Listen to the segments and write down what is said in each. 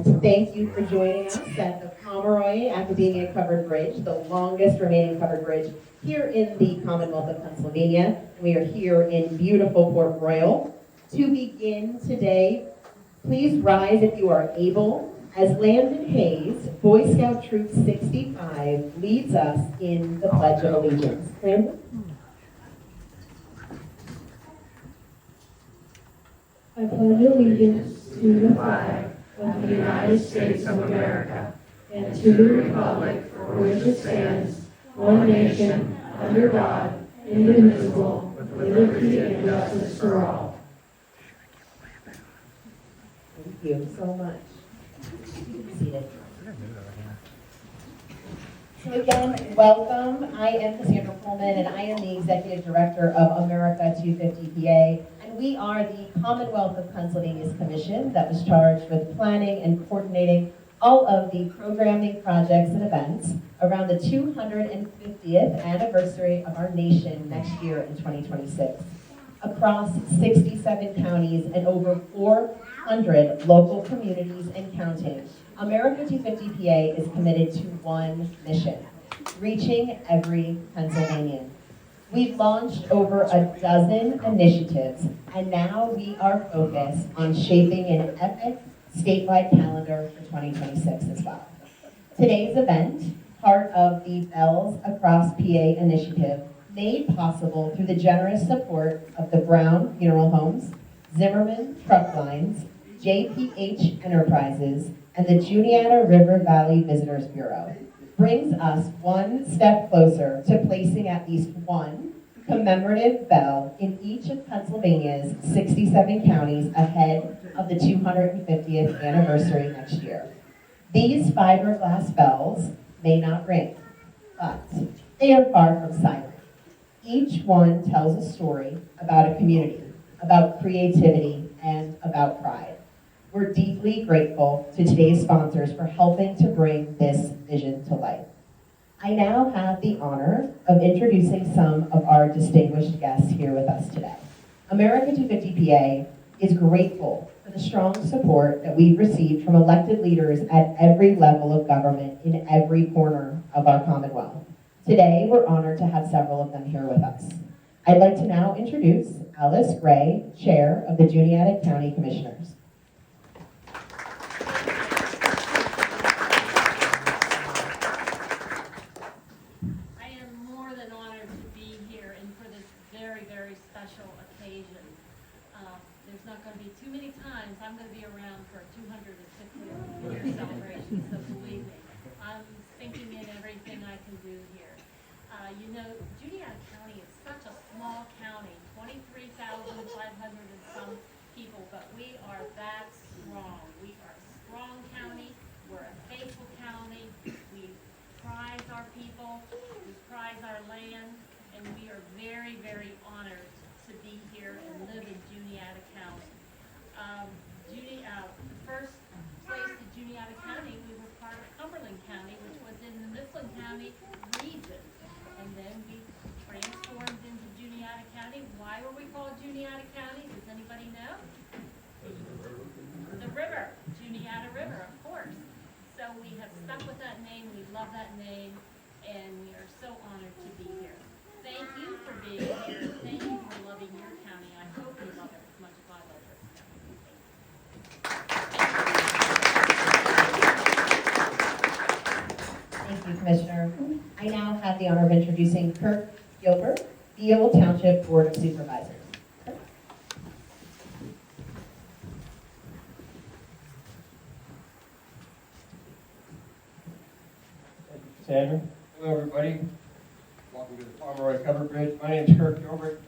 and thank you for joining us at the Pomeroy Academia Covered Bridge, the longest remaining covered bridge here in the Commonwealth of Pennsylvania. We are here in beautiful Port Royal. To begin today, please rise if you are able, as Landon Hayes, Boy Scout Troop 65, leads us in the Pledge of Allegiance. Landon? I pledge allegiance to the flag of the United States of America and to the republic for which it stands, one nation, under God, indivisible, with liberty and justice for all. Thank you so much. You can be seated. So again, welcome. I am Cassandra Pullman, and I am the Executive Director of America250PA, and we are the Commonwealth of Pennsylvania's commission that was charged with planning and coordinating all of the programming projects and events around the 250th anniversary of our nation next year in 2026. Across 67 counties and over 400 local communities and counting, America250PA is committed to one mission: reaching every Pennsylvanian. We've launched over a dozen initiatives, and now we are focused on shaping an epic statewide calendar for 2026 as well. Today's event, part of the Bells Across PA initiative, made possible through the generous support of the Brown Funeral Homes, Zimmerman Truck Lines, JPH Enterprises, and the Juniata River Valley Visitors Bureau, brings us one step closer to placing at least one commemorative bell in each of Pennsylvania's 67 counties ahead of the 250th anniversary next year. These fiberglass bells may not ring, but they are far from silent. Each one tells a story about a community, about creativity, and about pride. We're deeply grateful to today's sponsors for helping to bring this vision to life. I now have the honor of introducing some of our distinguished guests here with us today. America250PA is grateful for the strong support that we've received from elected leaders at every level of government in every corner of our Commonwealth. Today, we're honored to have several of them here with us. I'd like to now introduce Alice Gray, Chair of the Juniata County Commissioners. Very special occasion. There's not going to be too many times I'm going to be around for a 250th year celebration, so believe me, I'm thinking in everything I can do here. Juniata County is such a small county, 23,500 and some people, but we are that strong. We are a strong county. We're a faithful county. We prize our people. We prize our land. And we are very, very honored to be here and live in Juniata County. First place to Juniata County, we were part of Cumberland County, which was in the Mifflin County region. And then we transformed into Juniata County. Why were we called Juniata County? Does anybody know? The river, Juniata River, of course. So we have stuck with that name. We love that name. And we are so honored to be here. Thank you for being here. Thank you for loving your county. I hope you love it as much as I love it. Thank you, Commissioner. I now have the honor of introducing Kirk Gilbert, Beale Township Board of Supervisors. Kirk? Thank you, Cassandra. Hello, everybody. Welcome to the Pomeroy Covered Bridge. My name is Kirk Gilbert.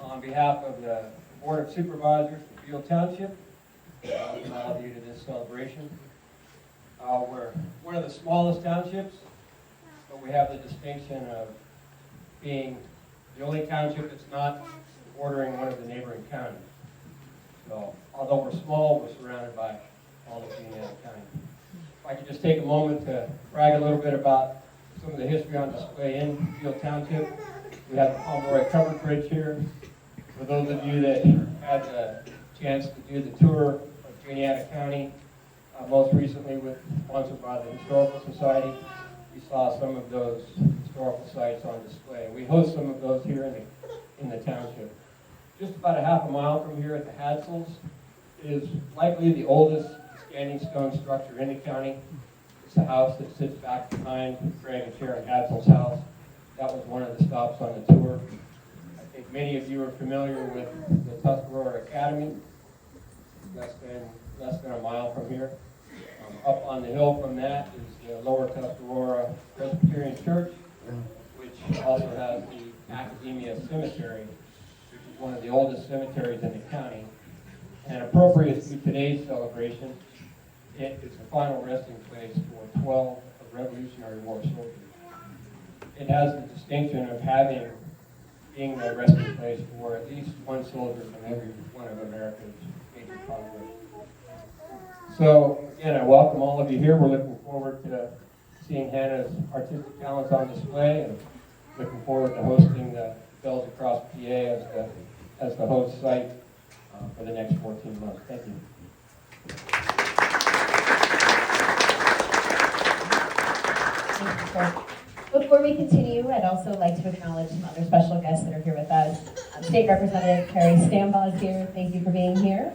On behalf of the Board of Supervisors for Beale Township, welcome all of you to this celebration. We're one of the smallest townships, but we have the distinction of being the only township that's not bordering one of the neighboring counties. So, although we're small, we're surrounded by all of Juniata County. If I could just take a moment to brag a little bit about some of the history on display in Beale Township. We have the Pomeroy Covered Bridge here. For those of you that had the chance to do the tour of Juniata County, most recently sponsored by the Historical Society. We saw some of those historical sites on display. We host some of those here in the township. Just about a half a mile from here at the Hadsels is likely the oldest standing stone structure in the county. It's the house that sits back behind Greg and Sharon Hadsel's house. That was one of the stops on the tour. I think many of you are familiar with the Tuscarora Academy, less than a mile from here. Up on the hill from that is the Lower Tuscarora Presbyterian Church, which also has the Academia Cemetery, which is one of the oldest cemeteries in the county. And appropriate to today's celebration, it is the final resting place for 12 of Revolutionary War soldiers. It has the distinction of being the resting place for at least one soldier from every one of America's major conflicts. So again, I welcome all of you here. We're looking forward to seeing Hannah's artistic talents on display, and looking forward to hosting the Bells Across PA as the host site for the next 14 months. Thank you. Thank you, sir. Before we continue, I'd also like to acknowledge some other special guests that are here with us. State Representative Carrie Stambaugh is here. Thank you for being here.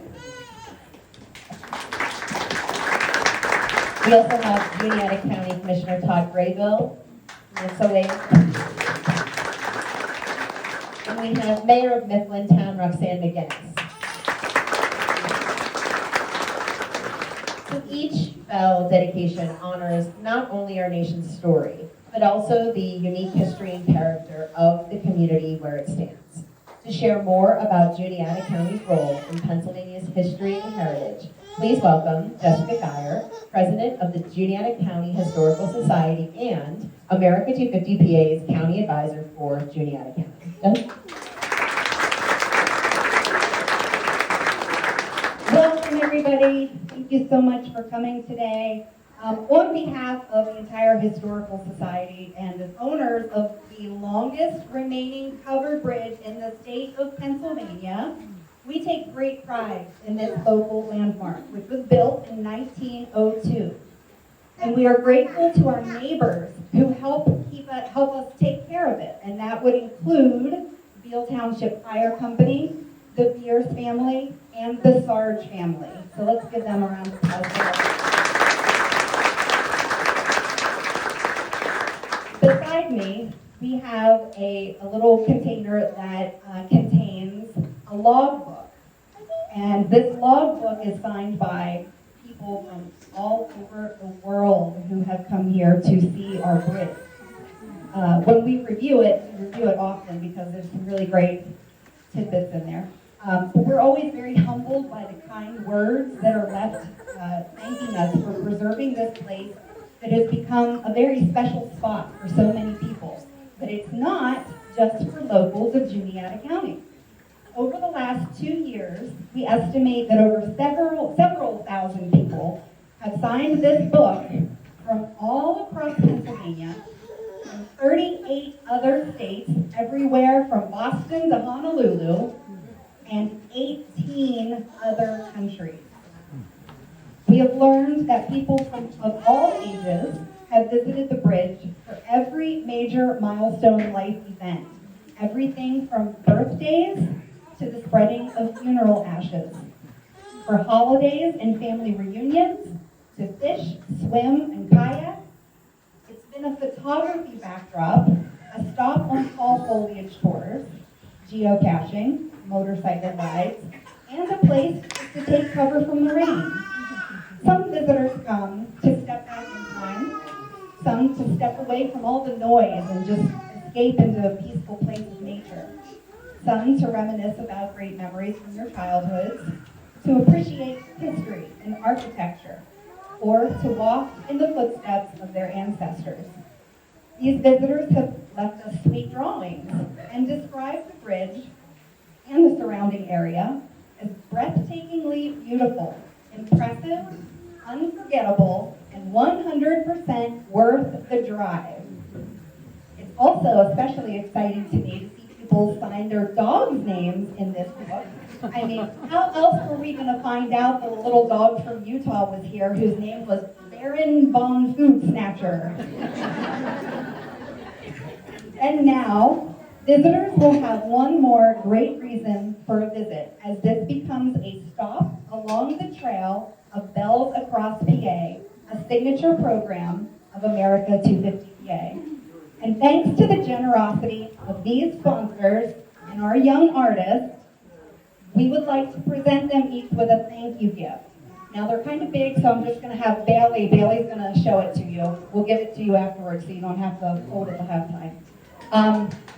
We also have Juniata County Commissioner Todd Graybill. And we have Mayor of Mifflintown, Roxanne McGinnis. So each bell dedication honors not only our nation's story, but also the unique history and character of the community where it stands. To share more about Juniata County's role in Pennsylvania's history and heritage, please welcome Jessica Geyer, President of the Juniata County Historical Society and America250PA's County Advisor for Juniata County. Welcome, everybody. Thank you so much for coming today. On behalf of the entire Historical Society and as owners of the longest remaining covered bridge in the state of Pennsylvania, we take great pride in this local landmark, which was built in 1902. And we are grateful to our neighbors who help us take care of it. And that would include Beale Township Fire Company, the Beers family, and the Sarge family. So let's give them a round of applause. Beside me, we have a little container that contains a logbook. And this logbook is signed by people from all over the world who have come here to see our bridge. When we review it often because there's some really great tidbits in there. But we're always very humbled by the kind words that are left thanking us for preserving this place that has become a very special spot for so many people. But it's not just for locals of Juniata County. Over the last 2 years, we estimate that over several thousand people have signed this book from all across Pennsylvania, from 38 other states, everywhere from Boston to Honolulu, and 18 other countries. We have learned that people of all ages have visited the bridge for every major milestone life event, everything from birthdays to the spreading of funeral ashes, for holidays and family reunions, to fish, swim, and kayak. It's been a photography backdrop, a stop on fall foliage tours, geocaching, motorcycle rides, and a place to take cover from the rain. Some visitors come to step back in time, some to step away from all the noise and just escape into a peaceful place of nature, some to reminisce about great memories from their childhoods, to appreciate history and architecture, or to walk in the footsteps of their ancestors. These visitors have left us sweet drawings and described the bridge and the surrounding area as breathtakingly beautiful, impressive, unforgettable, and 100% worth the drive. It's also especially exciting to me to see people sign their dogs' names in this book, I mean, how else were we gonna find out that a little dog from Utah was here whose name was Baron Von Food Snatcher? And now, visitors will have one more great reason for a visit, as this becomes a stop along the trail of Bells Across PA, a signature program of America250PA. And thanks to the generosity of these sponsors and our young artists, we would like to present them each with a thank you gift. Now they're kind of big, so I'm just going to have Bailey's going to show it to you. We'll give it to you afterwards so you don't have to hold it the half time.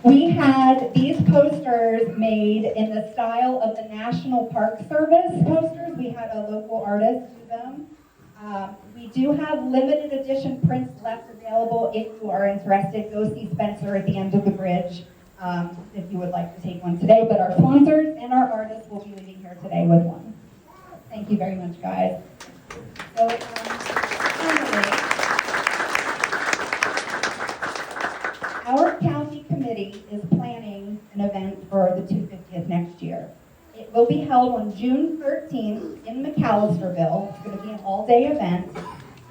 We had these posters made in the style of the National Park Service posters. We had a local artist do them. We do have limited edition prints left available if you are interested. Go see Spencer at the end of the bridge if you would like to take one today. But our sponsors and our artists will be leaving here today with one. Thank you very much, guys. So, finally, our county committee is planning an event for the 250th next year. It will be held on June 13th in McAllisterville. It's going to be an all-day event.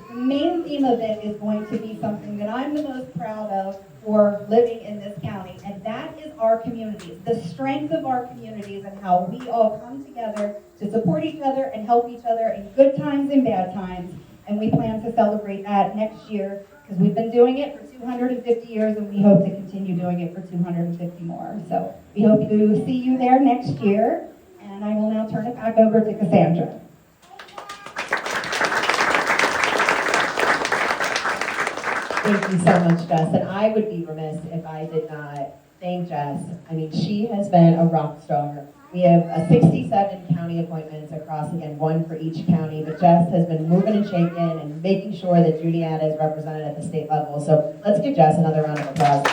The main theme of it is going to be something that I'm the most proud of for living in this county, and that is our communities, the strength of our communities and how we all come together to support each other and help each other in good times and bad times. And we plan to celebrate that next year because we've been doing it for 250 years and we hope to continue doing it for 250 more. So we hope to see you there next year. And I will now turn it back over to Cassandra. Thank you so much, Jess. And I would be remiss if I did not thank Jess. I mean, she has been a rock star. We have 67 county appointments across, again, one for each county. But Jess has been moving and shaking and making sure that Juniata is represented at the state level. So let's give Jess another round of applause.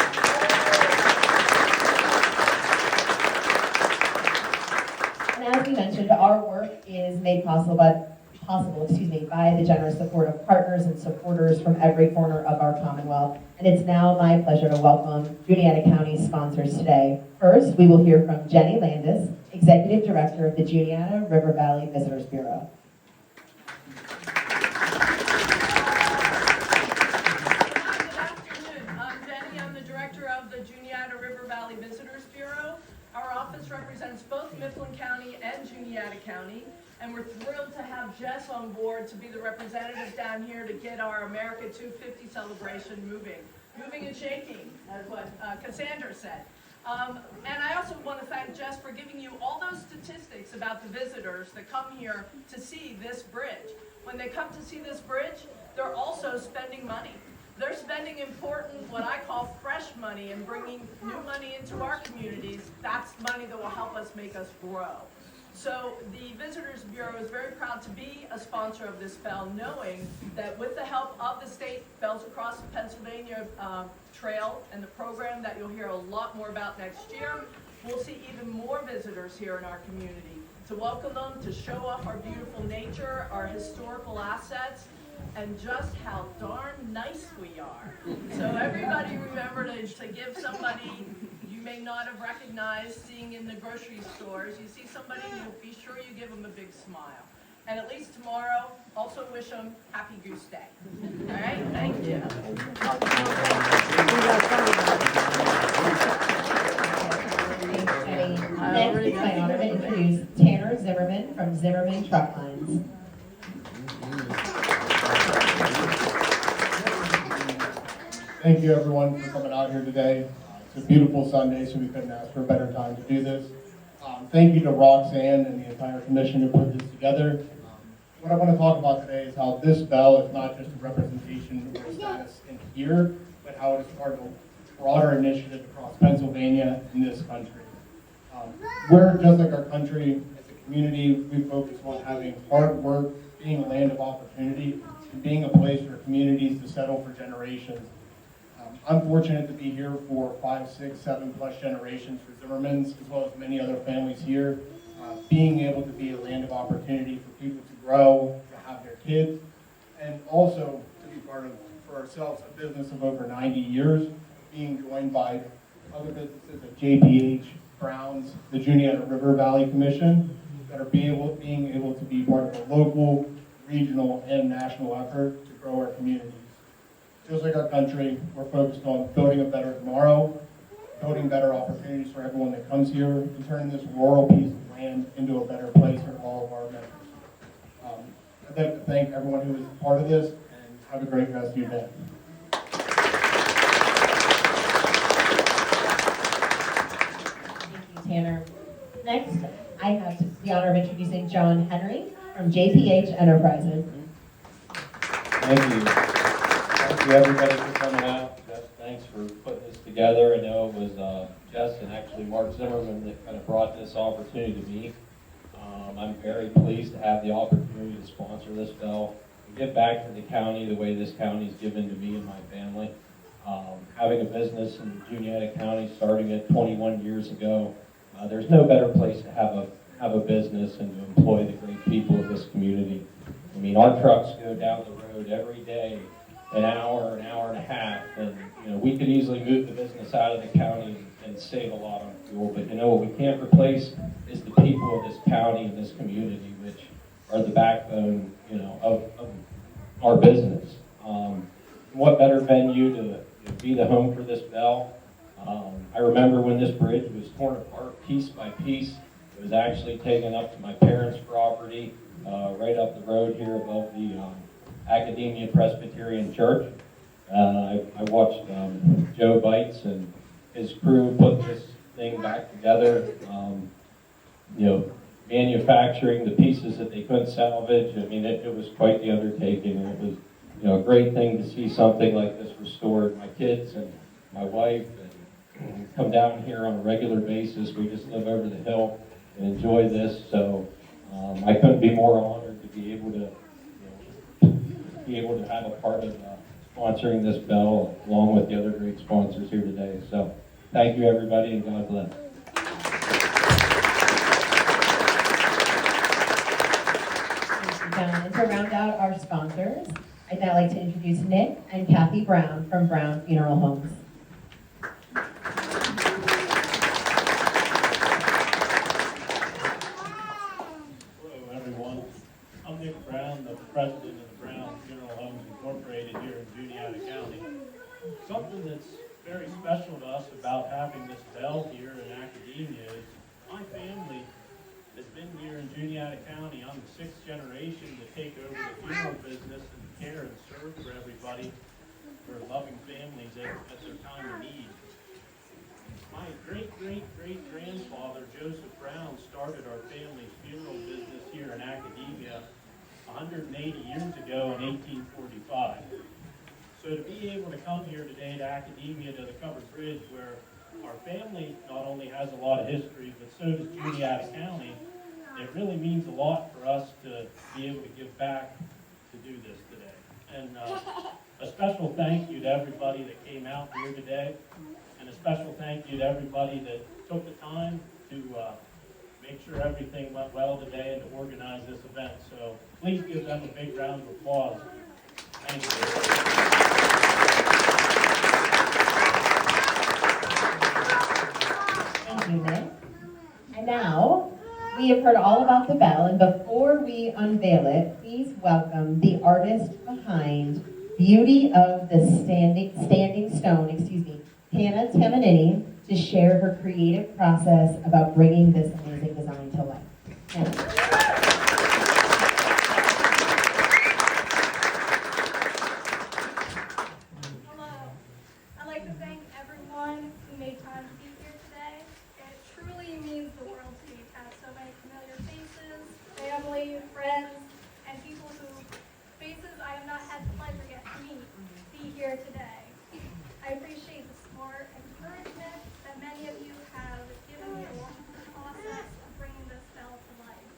And as we mentioned, our work is made possible by the generous support of partners and supporters from every corner of our Commonwealth. And it's now my pleasure to welcome Juniata County sponsors today. First, we will hear from Jenny Landis, Executive Director of the Juniata River Valley Visitors Bureau. Good afternoon. I'm Jenny. I'm the Director of the Juniata River Valley Visitors Bureau. Our office represents both Mifflin County and Juniata County. And we're thrilled to have Jess on board to be the representative down here to get our America 250 celebration moving and shaking, as what Cassandra said. And I also want to thank Jess for giving you all those statistics about the visitors that come here to see this bridge. When they come to see this bridge, they're also spending money. They're spending important, what I call fresh money, and bringing new money into our communities. That's money that will help us make us grow. So the Visitors Bureau is very proud to be a sponsor of this bell, knowing that with the help of the state Bells Across Pennsylvania Trail and the program that you'll hear a lot more about next year, we'll see even more visitors here in our community to welcome them, to show off our beautiful nature, our historical assets, and just how darn nice we are. So everybody remember to give somebody you may not have recognized seeing in the grocery stores. You see somebody new, be sure you give them a big smile. And at least tomorrow, also wish them Happy Goose Day. All right, thank you. Thanks, Jenny. Next, it's my honor to introduce Tanner Zimmerman from Zimmerman Truck Lines. Thank you, everyone, for coming out here today. It's a beautiful Sunday, so we couldn't ask for a better time to do this. Thank you to Roxanne and the entire commission who put this together. What I want to talk about today is how this bell is not just a representation or status in here, but how it is part of a broader initiative across Pennsylvania and this country. We're just like our country, as a community, we focus on having hard work, being a land of opportunity, and being a place for communities to settle for generations. I'm fortunate to be here for 5, 6, 7+ generations for Zimmermans, as well as many other families here. Being able to be a land of opportunity for people to grow, to have their kids, and also to be part of, for ourselves, a business of over 90 years, being joined by other businesses at JPH, Browns, the Juniata River Valley Commission, that are being able to be part of a local, regional, and national effort to grow our communities. Just like our country, we're focused on building a better tomorrow, building better opportunities for everyone that comes here, and turning this rural piece of land into a better place for all of our members. I'd like to thank everyone who was part of this, and have a great rest of your day. Thank you, Tanner. Next, I have the honor of introducing John Henry from JPH Enterprises. Thank you. Thank you, everybody, for coming out. Jess, thanks for putting this together. I know it was Jess and actually Mark Zimmerman that kind of brought this opportunity to me. I'm very pleased to have the opportunity to sponsor this bell and give back to the county the way this county has given to me and my family. Having a business in Juniata County starting at 21 years ago, there's no better place to have a business and to employ the great people of this community. I mean, our trucks go down the road every day, an hour and a half, and we could easily move the business out of the county and save a lot on fuel. But what we can't replace is the people of this county and this community, which are the backbone, of our business. What better venue to be the home for this bell? I remember when this bridge was torn apart piece by piece. It was actually taken up to my parents' property, right up the road here above the Academia Presbyterian Church. I watched Joe Bites and his crew put this thing back together, manufacturing the pieces that they couldn't salvage. I mean, it was quite the undertaking, and it was a great thing to see something like this restored. My kids and my wife come down here on a regular basis. We just live over the hill and enjoy this, so I couldn't be more honored to be able to have a part of sponsoring this bell along with the other great sponsors here today. So thank you, everybody, and God bless. Thank you, John. And to round out our sponsors, I'd now like to introduce Nick and Kathy Brown from Brown Funeral Homes. Hello, everyone. I'm Nick Brown, the president of the Brown Funeral Homes Incorporated here in Juniata County. Something that's very special to us about having this bell here in Academia is my family has been here in Juniata County. I'm the 6th generation to take over the funeral business and care and serve for everybody, for loving families at their time of need. My great-great-great-grandfather, Joseph Brown, started our family's funeral business here in Academia 180 years ago in 1845. So to be able to come here today to Academia, to the Covered Bridge, where our family not only has a lot of history, but so does Juniata County, it really means a lot for us to be able to give back to do this today. And a special thank you to everybody that came out here today, and a special thank you to everybody that took the time to make sure everything went well today and to organize this event. So please give them a big round of applause. Thank you. Thank you, Nick. And now, we have heard all about the bell, and before we unveil it, please welcome the artist behind Beauty of the Standing Stone, Tana Tamanini, to share her creative process about bringing this amazing design to life. Tana. Hello. I'd like to thank everyone who made time to be here today. It truly means the world to me to have so many familiar faces, family, friends, and people whose faces I have not had the pleasure yet to meet be here today. I appreciate the support and encouragement that many of you have given me along the process of bringing this bell to life.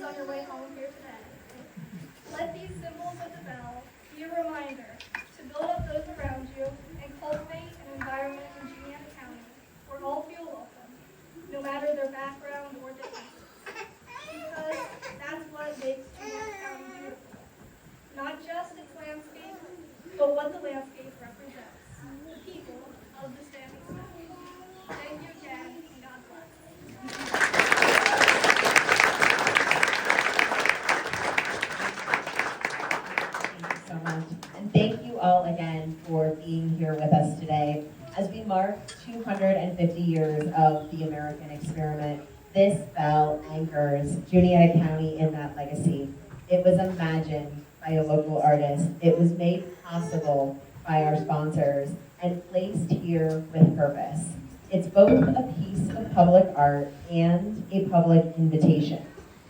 on your way home here today. Let these symbols of the bell be a reminder to build up those around you and cultivate an environment in Juniata County where all feel welcome, no matter their background or differences. Because that's what makes Juniata County beautiful. Not just its landscape, but what the landscape represents. The people of the Standing Stone. Thank you again, and God bless. Thank you so much. And thank you all again for being here with us today. As we mark 250 years of the American experiment, this bell anchors Juniata County in that legacy. It was imagined by a local artist. It was made possible by our sponsors and placed here with purpose. It's both a piece of public art and a public invitation.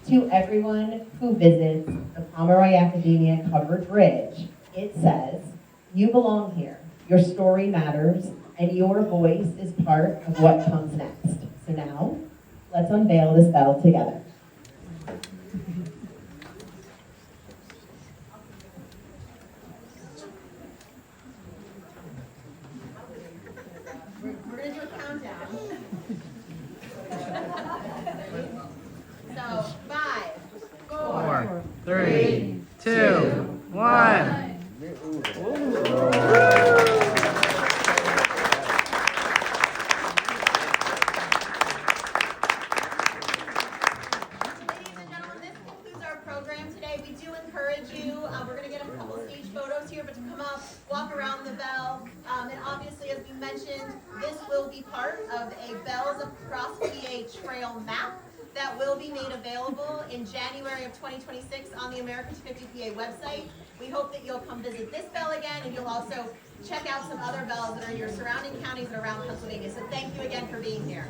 To everyone who visits the Pomeroy Academia covered bridge, it says, you belong here, your story matters, and your voice is part of what comes next. So now, let's unveil this bell together. We're going to do a countdown. So, 5, 4, 3, 2, 1. Ladies and gentlemen, this concludes our program today. We do encourage you, we're going to get a couple stage photos here, but to come up, walk around the bell, and obviously, as we mentioned, this will be part of a Bells Across PA trail map that will be made available in January of 2026 on the America250PA website. We hope that you'll come visit this bell again, and you'll also check out some other bells that are in your surrounding counties and around Pennsylvania. So thank you again for being here.